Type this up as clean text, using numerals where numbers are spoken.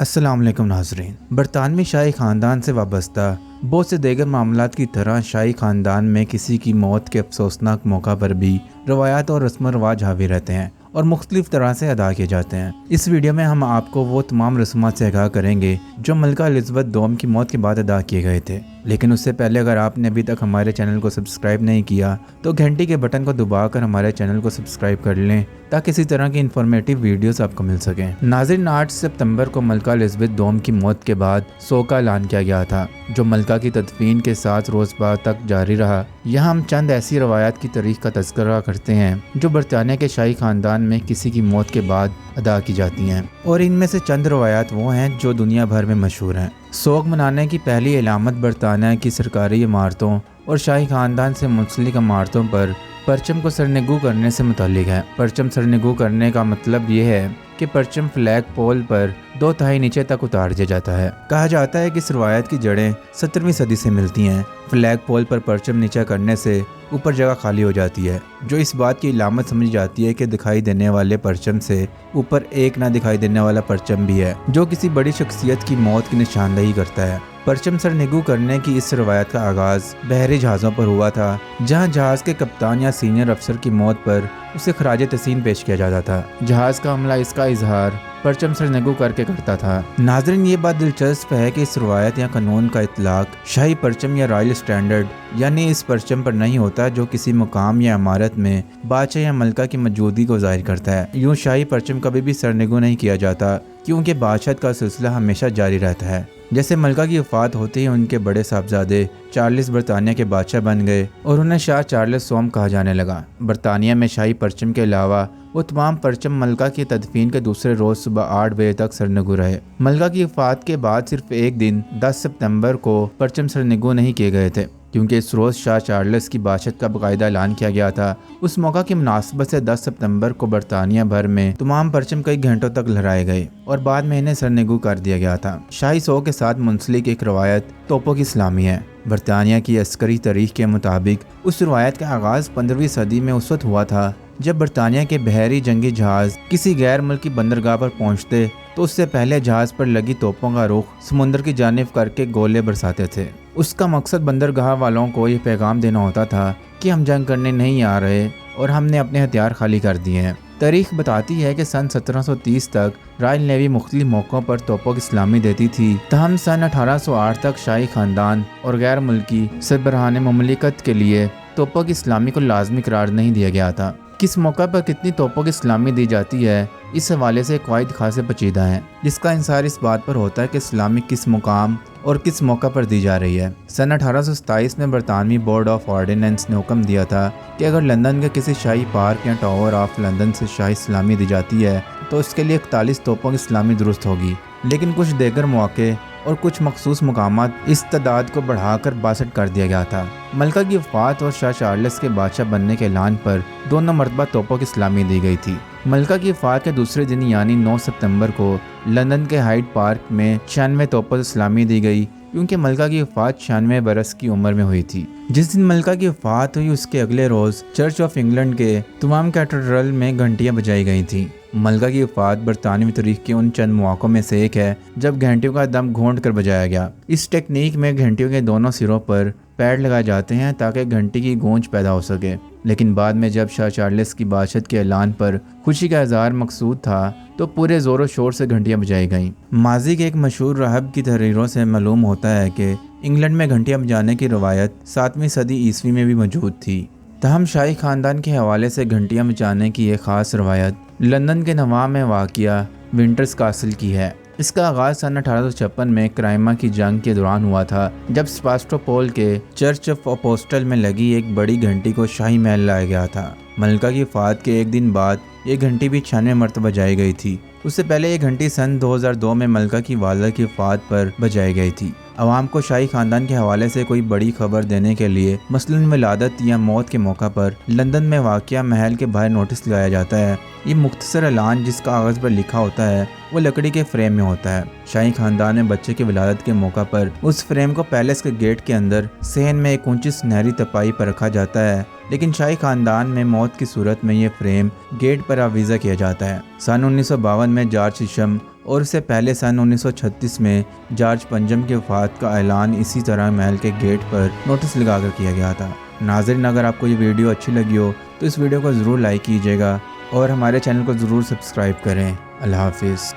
अस्सलाम वालेकुम नाज़रीन। बरतानवी शाही ख़ानदान से वाबस्ता बहुत से दीगर मामलात की तरह शाही ख़ानदान में किसी की मौत के अफसोसनाक मौका पर भी रवायात और रस्म रवाज हावी रहते हैं और मुख्तलिफ तरह से अदा किए जाते हैं। इस वीडियो में हम आपको वो तमाम रस्मात से आगाह करेंगे जो मलका एलिज़ाबेथ दोम की मौत के बाद अदा किए गए थे। लेकिन उससे पहले अगर आपने अभी तक हमारे चैनल को सब्सक्राइब नहीं किया तो घंटी के बटन को दबाकर हमारे चैनल को सब्सक्राइब कर लें ताकि इसी तरह की इन्फॉर्मेटिव वीडियोस आपको मिल सकें। नाज़रीन, 8 सितंबर को मलका एलिज़ाबेथ दोम की मौत के बाद शोक का ऐलान किया गया था जो मलका की तदफीन के 7 रोज़ बाद तक जारी रहा। यहाँ हम चंद ऐसी रवायात की तारीख का तज़किरा करते हैं जो बरतानिया के शाही ख़ानदान में किसी की मौत के बाद अदा की जाती हैं, और इनमें से चंद रवायात वो हैं जो दुनिया भर में मशहूर हैं। शोक मनाने की पहली अलामत बरतानिया की सरकारी इमारतों और शाही ख़ानदान से मुंसलिक इमारतों पर परचम को सरनगू करने से मुताल्लिक है। परचम सरनगू करने का मतलब ये है कि परचम फ्लैग पोल पर 2 तिहाई नीचे तक उतार दिया जाता है। कहा जाता है कि इस रवायत की जड़ें 17वीं सदी से मिलती हैं। फ्लैग पोल पर परचम नीचा करने से ऊपर जगह खाली हो जाती है, जो इस बात की इलामत समझी जाती है कि दिखाई देने वाले परचम से ऊपर एक ना दिखाई देने वाला परचम भी है, जो किसी बड़ी शख्सियत की मौत की निशानदेही करता है। परचम सरनगू करने की इस रवायत का आगाज़ बहरी जहाज़ों पर हुआ था, जहां जहाज़ के कप्तान या सीनियर अफसर की मौत पर उसे खराज तहसीन पेश किया जाता था। जहाज़ का अमला इसका इजहार परचम सरनगू करके करता था। नाज़रीन, ये बात दिलचस्प है कि इस रवायत या कानून का इतलाक शाही परचम या रॉयल स्टैंडर्ड यानी इस परचम पर नहीं होता जो किसी मुकाम या इमारत में बादशाह या मलका की मौजूदगी को जाहिर करता है। यूँ शाही परचम कभी भी सरनगू नहीं किया जाता क्योंकि बादशाह का सिलसिला हमेशा जारी रहता है। जैसे मलका की वफ़ात होते ही उनके बड़े साहबजादे चार्ल्स बरतानिया के बादशाह बन गए और उन्हें शाह चार्ल्स सोम कहा जाने लगा। बरतानिया में शाही परचम के अलावा वो तमाम परचम मलका की तदफीन के दूसरे रोज़ सुबह 8 बजे तक सरनगू रहे। मलका की वफ़ात के बाद सिर्फ एक दिन 10 सितंबर को परचम सरनगू नहीं किए गए थे क्योंकि इस रोज़ शाह चार्ल्स की बादशाहत का बाकायदा ऐलान किया गया था। उस मौका की मुनासबत से 10 सितंबर को बरतानिया भर में तमाम परचम कई घंटों तक लहराए गए और बाद में इन्हें सरनगू कर दिया गया था। शाही शोक के साथ मुंसलिक एक रवायत तोपों की सलामी है। बरतानिया की अस्करी तारीख के मुताबिक उस रवायत का आगाज़ 15वीं सदी में उस वक्त हुआ था जब बरतानिया के बहरी जंगी जहाज़ किसी गैर मुल्की बंदरगाह पर पहुंचते तो उससे पहले जहाज़ पर लगी तोपों का रुख समुद्र की जानिब करके गोले बरसाते थे। उसका मकसद बंदरगाह वालों को ये पैगाम देना होता था कि हम जंग करने नहीं आ रहे और हमने अपने हथियार खाली कर दिए हैं। तारीख बताती है कि सन 1730 तक रॉयल नेवी मुख्तलिफ मौक़ों पर तोपों की सलामी देती थी। तहम सन 1808 तक शाही ख़ानदान और गैर मुल्की सरबराहान मुमलिकत के लिए तोपों की सलामी को लाजमी करार नहीं दिया गया था। किस मौका पर कितनी तोपों की सलामी दी जाती है इस हवाले से कवायद खासे पेचीदा हैं, जिसका इंसार इस बात पर होता है कि सलामी किस मुकाम और किस मौका पर दी जा रही है। सन 1827 में बरतानवी बोर्ड ऑफ ऑर्डिनेंस ने हुक्म दिया था कि अगर लंदन के किसी शाही पार्क या टावर ऑफ लंदन से शाही सलामी दी जाती है तो उसके लिए 41 तोपों की सलामी दुरुस्त होगी। लेकिन कुछ दीगर मौके और कुछ मखसूस मुकामात इस तादाद को बढ़ाकर 62 कर दिया गया था। मलका की वफ़ात और शाह चार्ल्स के बादशाह बनने के ऐलान पर दोनों मरतबा तोपों की सलामी दी गई थी। मलका की वफ़ात के दूसरे दिन यानी 9 सितंबर को लंदन के हाइड पार्क में 96 तोपों से सलामी दी गई क्योंकि मलका की वफ़ात 96 बरस की उम्र में हुई थी। जिस दिन मलका की वफ़ात हुई उसके अगले रोज़ चर्च ऑफ इंग्लैंड के तमाम कैथेड्रल में घंटियाँ बजाई गई थीं। मलका की वफ़ात बरतानवी तारीख के उन चंद मौक़ों में से एक है जब घंटियों का दम घोंट कर बजाया गया। इस टेक्निक में घंटियों के दोनों सिरों पर पैड लगाए जाते हैं ताकि घंटी की गूंज पैदा हो सके। लेकिन बाद में जब शाह चार्ल्स की बादशाहत के ऐलान पर खुशी का इज़हार मकसूद था तो पूरे ज़ोर शोर से घंटियाँ बजाई गईं। माजी के एक मशहूर राहब की तहरीरों से मालूम होता है कि इंग्लैंड में घंटियाँ बजाने की रवायत 7वीं सदी ईस्वी में भी मौजूद थी। तहम शाही ख़ानदान के हवाले से घंटियाँ बजाने की एक ख़ास रवायत लंदन के नवा में वाक़िया विंटर्स कासल की है। इसका आगाज़ सन 1856 में क्राइमा की जंग के दौरान हुआ था जब सेबास्टोपोल के चर्च ऑफ अपोस्टल में लगी एक बड़ी घंटी को शाही महल लाया गया था। मलका की वफ़ात के एक दिन बाद ये घंटी भी 96 मरतबा बजाई गई थी। उससे पहले ये घंटी सन 2002 में मलका की वालिदा की वफ़ात पर बजाई गई थी। अवाम को शाही ख़ानदान के हवाले से कोई बड़ी खबर देने के लिए मसलन विलादत या मौत के मौका पर लंदन में वाक़िया महल के बाहर नोटिस लगाया जाता है। ये मुख्तसर ऐलान जिस कागज़ पर लिखा होता है वो लकड़ी के फ्रेम में होता है। शाही ख़ानदान में बच्चे की विलादत के मौका पर उस फ्रेम को पैलेस के गेट के अंदर सहन में एक ऊंची सुनहरी तपाई पर रखा जाता है, लेकिन शाही ख़ानदान में मौत की सूरत में ये फ्रेम गेट पर आवीज़ा किया जाता है। सन 1952 में जॉर्ज शीशम اور اس سے پہلے سن 1936 میں جارج پنجم کی وفات کا اعلان اسی طرح محل کے گیٹ پر نوٹس لگا کر کیا گیا تھا۔ ناظرین، اگر آپ کو یہ ویڈیو اچھی لگی ہو تو اس ویڈیو کو ضرور لائک کیجیے گا اور ہمارے چینل کو ضرور سبسکرائب کریں۔ اللہ حافظ۔